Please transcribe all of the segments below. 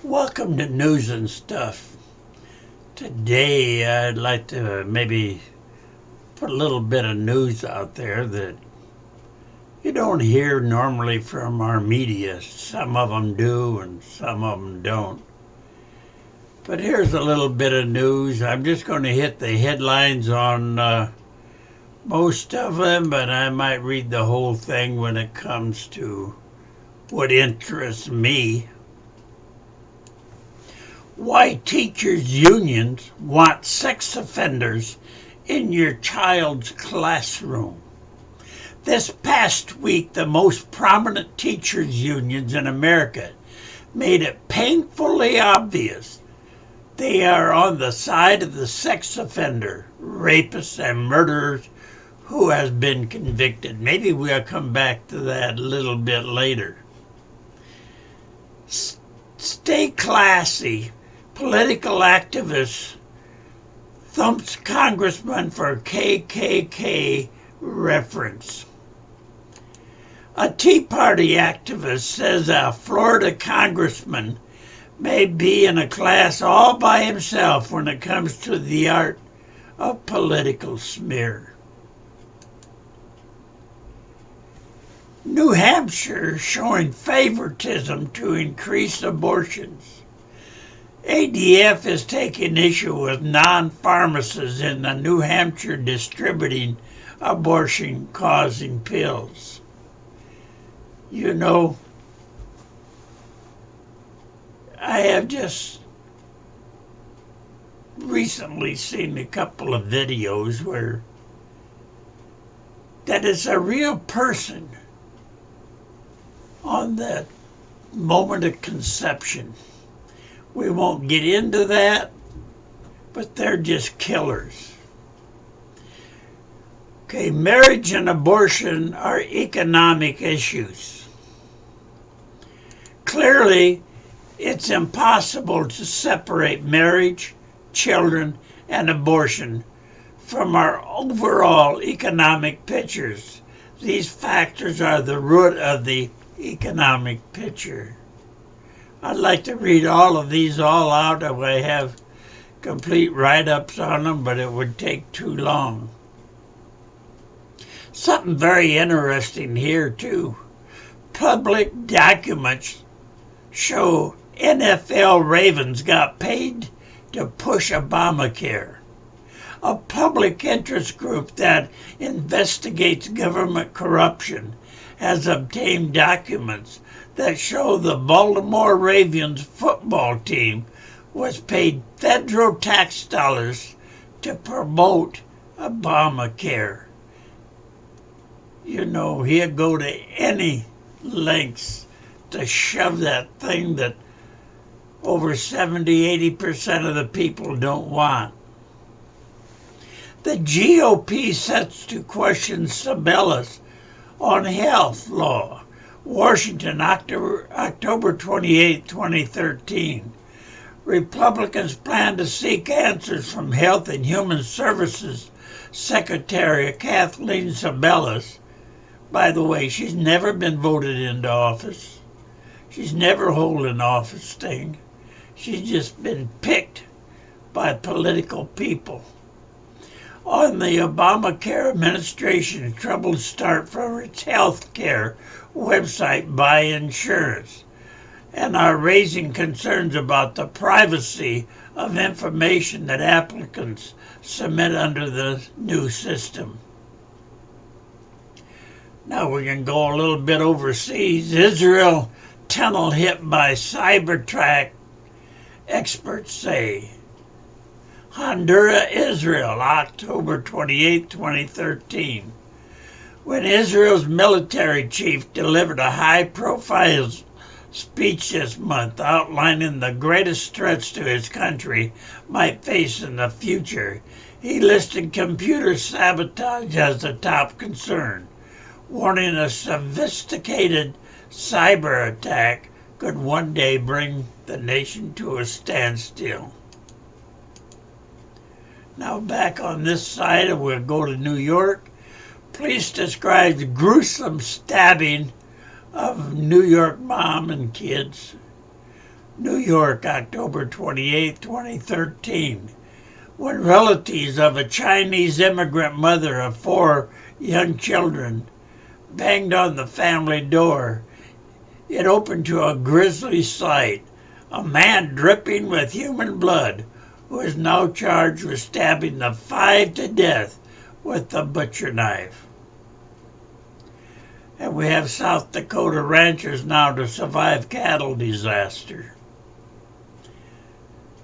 Welcome to News and Stuff. Today I'd like to maybe put a little bit of news out there that you don't hear normally from our media. Some of them do and some of them don't. But here's a little bit of news. I'm just going to hit the headlines on most of them, but I might read the whole thing when it comes to what interests me. Why teachers' unions want sex offenders in your child's classroom. This past week, the most prominent teachers' unions in America made it painfully obvious they are on the side of the sex offender, rapists, and murderers who has been convicted. Maybe we'll come back to that a little bit later. Stay classy. Political activist thumps congressman for KKK reference. A Tea Party activist says a Florida congressman may be in a class all by himself when it comes to the art of political smear. New Hampshire showing favoritism to increase abortions. ADF is taking issue with non-pharmacists in the New Hampshire distributing abortion-causing pills. You know, I have just recently seen a couple of videos where that is a real person on that moment of conception. We won't get into that, but they're just killers. Okay, marriage and abortion are economic issues. Clearly, it's impossible to separate marriage, children, and abortion from our overall economic pictures. These factors are the root of the economic picture. I'd like to read all of these all out if I have complete write-ups on them, but it would take too long. Something very interesting here, too. Public documents show NFL Ravens got paid to push Obamacare. A public interest group that investigates government corruption has obtained documents that show the Baltimore Ravens football team was paid federal tax dollars to promote Obamacare. You know, he'd go to any lengths to shove that thing that over 70-80% of the people don't want. The GOP sets to question Sabellas on health law. Washington, October 28, 2013. Republicans plan to seek answers from Health and Human Services Secretary Kathleen Sabellas. By the way, she's never been voted into office. She's never held an office thing. She's just been picked by political people. On the Obamacare administration's troubled start for its health care website Buy Insurance, and are raising concerns about the privacy of information that applicants submit under the new system. Now we can go a little bit overseas. Israel tunnel hit by Cybertruck, experts say. Honduras, Israel, October 28, 2013. When Israel's military chief delivered a high-profile speech this month outlining the greatest threats to his country might face in the future, he listed computer sabotage as the top concern, warning a sophisticated cyber attack could one day bring the nation to a standstill. Now back on this side, we'll go to New York. Police described gruesome stabbing of New York mom and kids. New York, October 28, 2013. When relatives of a Chinese immigrant mother of 4 young children banged on the family door, it opened to a grisly sight. A man dripping with human blood, who is now charged with stabbing the 5 to death with the butcher knife. And we have South Dakota ranchers now to survive cattle disaster.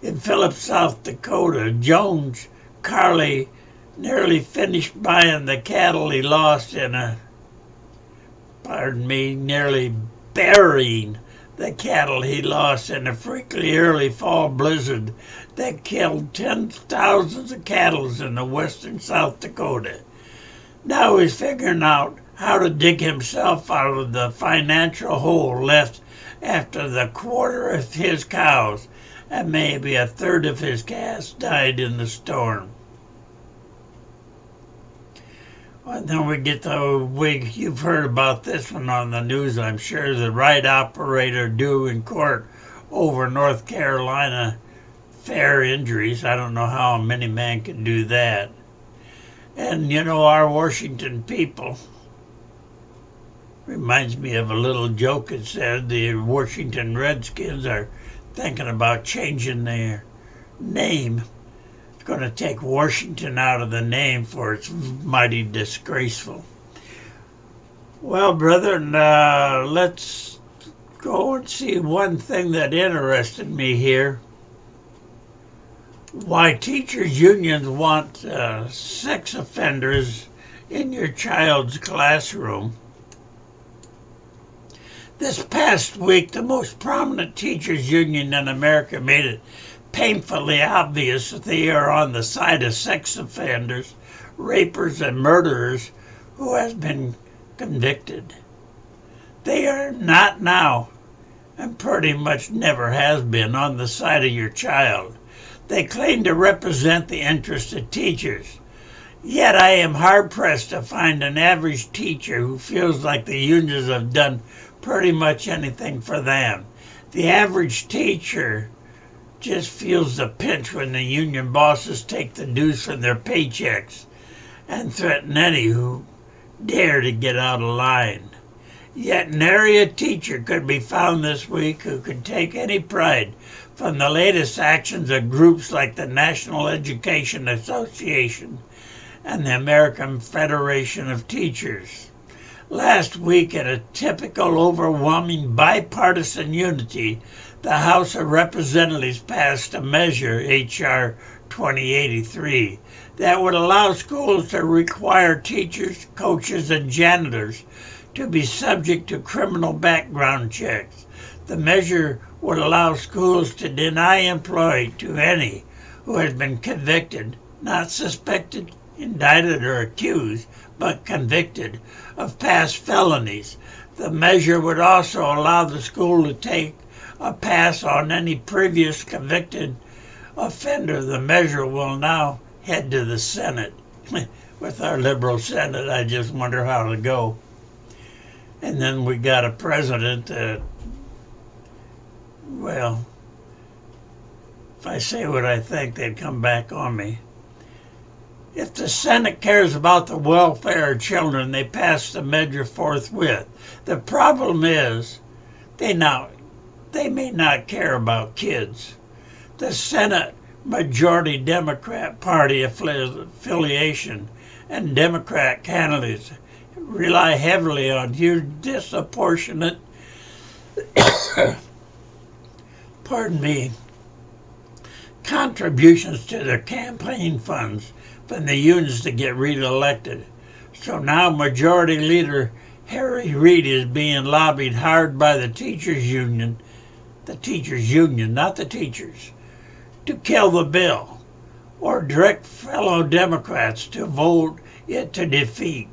In Phillips, South Dakota, Jones Carley nearly finished buying the cattle he lost in nearly burying the cattle he lost in a freaky early fall blizzard that killed tens of thousands of cattle in the western South Dakota. Now he's figuring out how to dig himself out of the financial hole left after the quarter of his cows and maybe a third of his calves died in the storm. And then we get you've heard about this one on the news, I'm sure. The ride operator due in court over North Carolina fair injuries. I don't know how a miniman can do that. And you know, our Washington people, reminds me of a little joke that said the Washington Redskins are thinking about changing their name. It's going to take Washington out of the name, for it's mighty disgraceful. Well, brethren, let's go and see one thing that interested me here. Why teachers' unions want sex offenders in your child's classroom. This past week, the most prominent teachers' union in America made it painfully obvious that they are on the side of sex offenders, rapers, and murderers who have been convicted. They are not now, and pretty much never has been, on the side of your child. They claim to represent the interests of teachers. Yet I am hard-pressed to find an average teacher who feels like the unions have done pretty much anything for them. The average teacher just feels the pinch when the union bosses take the dues from their paychecks and threaten any who dare to get out of line. Yet nary a teacher could be found this week who could take any pride from the latest actions of groups like the National Education Association and the American Federation of Teachers. Last week, in a typical overwhelming bipartisan unity, the House of Representatives passed a measure, H.R. 2083, that would allow schools to require teachers, coaches, and janitors to be subject to criminal background checks. The measure would allow schools to deny employment to any who has been convicted, not suspected, indicted, or accused, but convicted of past felonies. The measure would also allow the school to take a pass on any previous convicted offender. The measure will now head to the Senate. With our liberal Senate, I just wonder how it'll go. And then we got a president that, well, if I say what I think, they'd come back on me. If the Senate cares about the welfare of children, they pass the measure forthwith. The problem is they may not care about kids. The Senate majority Democrat Party affiliation and Democrat candidates rely heavily on huge disproportionate contributions to their campaign funds from the unions to get reelected. So now Majority Leader Harry Reid is being lobbied hard by the teachers' union, not the teachers, to kill the bill or direct fellow Democrats to vote it to defeat.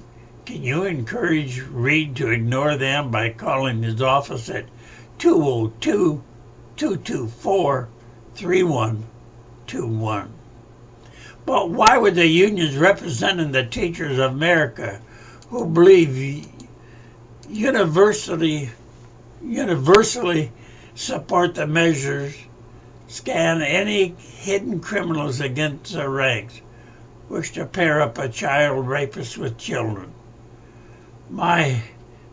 Can you encourage Reid to ignore them by calling his office at 202-224-3121? But why would the unions representing the teachers of America, who believe universally support the measures, scan any hidden criminals against their ranks, wish to pair up a child rapist with children. My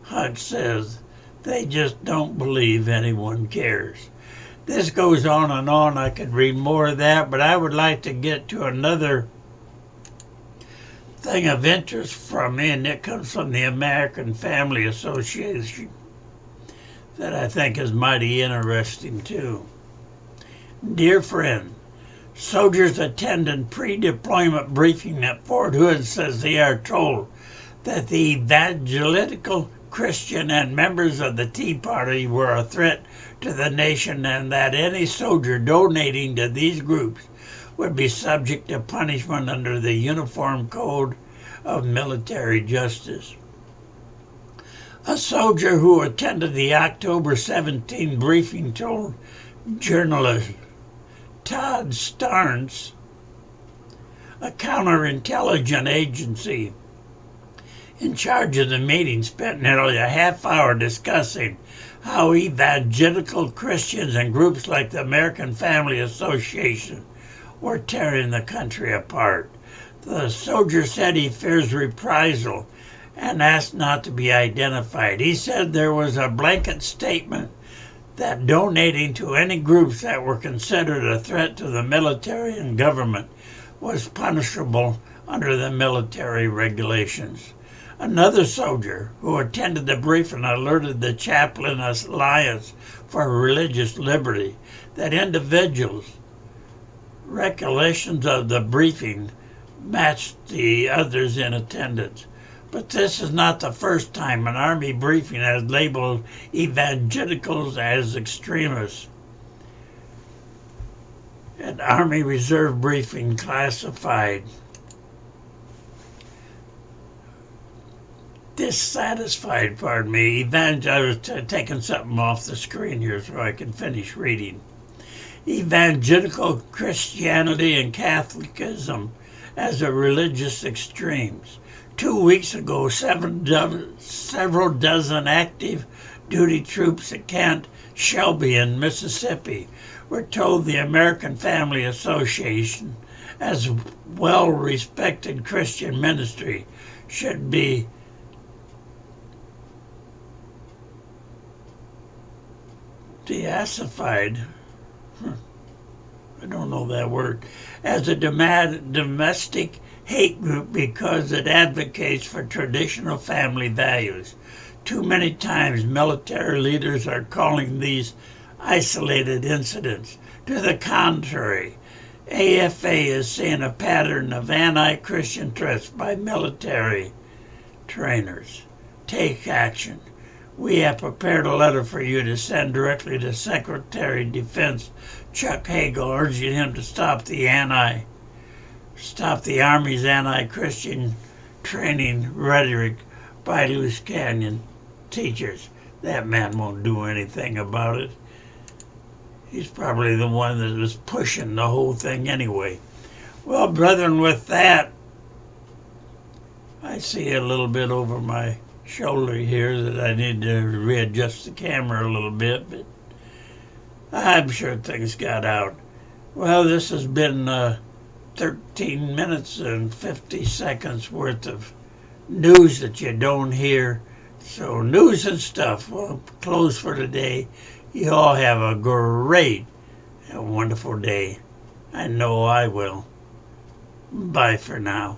hunch says they just don't believe anyone cares. This goes on and on. I could read more of that, but I would like to get to another thing of interest from me, and it comes from the American Family Association that I think is mighty interesting too. Dear friend, soldiers attending pre-deployment briefing at Fort Hood says they are told that the evangelical Christian and members of the Tea Party were a threat to the nation, and that any soldier donating to these groups would be subject to punishment under the Uniform Code of Military Justice. A soldier who attended the October 17 briefing told journalist Todd Starnes, a counterintelligence agency in charge of the meeting, spent nearly a half hour discussing how evangelical Christians and groups like the American Family Association were tearing the country apart. The soldier said he fears reprisal and asked not to be identified. He said there was a blanket statement that donating to any groups that were considered a threat to the military and government was punishable under the military regulations. Another soldier who attended the briefing alerted the Chaplain Alliance for Religious Liberty that individuals' recollections of the briefing matched the others in attendance. But this is not the first time an Army briefing has labeled evangelicals as extremists. An Army Reserve briefing classified dissatisfied, I was taking something off the screen here so I can finish reading. Evangelical Christianity and Catholicism as a religious extremes. 2 weeks ago, several dozen active duty troops at Camp Shelby in Mississippi were told the American Family Association, as well-respected Christian ministry, should be deassified. I don't know that word, as a domestic hate group because it advocates for traditional family values. Too many times military leaders are calling these isolated incidents. To the contrary, AFA is seeing a pattern of anti-Christian threats by military trainers. Take action. We have prepared a letter for you to send directly to Secretary of Defense Chuck Hagel, urging him to stop the Army's anti-Christian training rhetoric by loose canyon teachers. That man won't do anything about it. He's probably the one that was pushing the whole thing anyway. Well, brethren, with that, I see a little bit over my shoulder here that I need to readjust the camera a little bit, but I'm sure things got out. Well, this has been 13 minutes and 50 seconds worth of news that you don't hear. So news and stuff. We'll close for today. You all have a great and wonderful day. I know I will. Bye for now.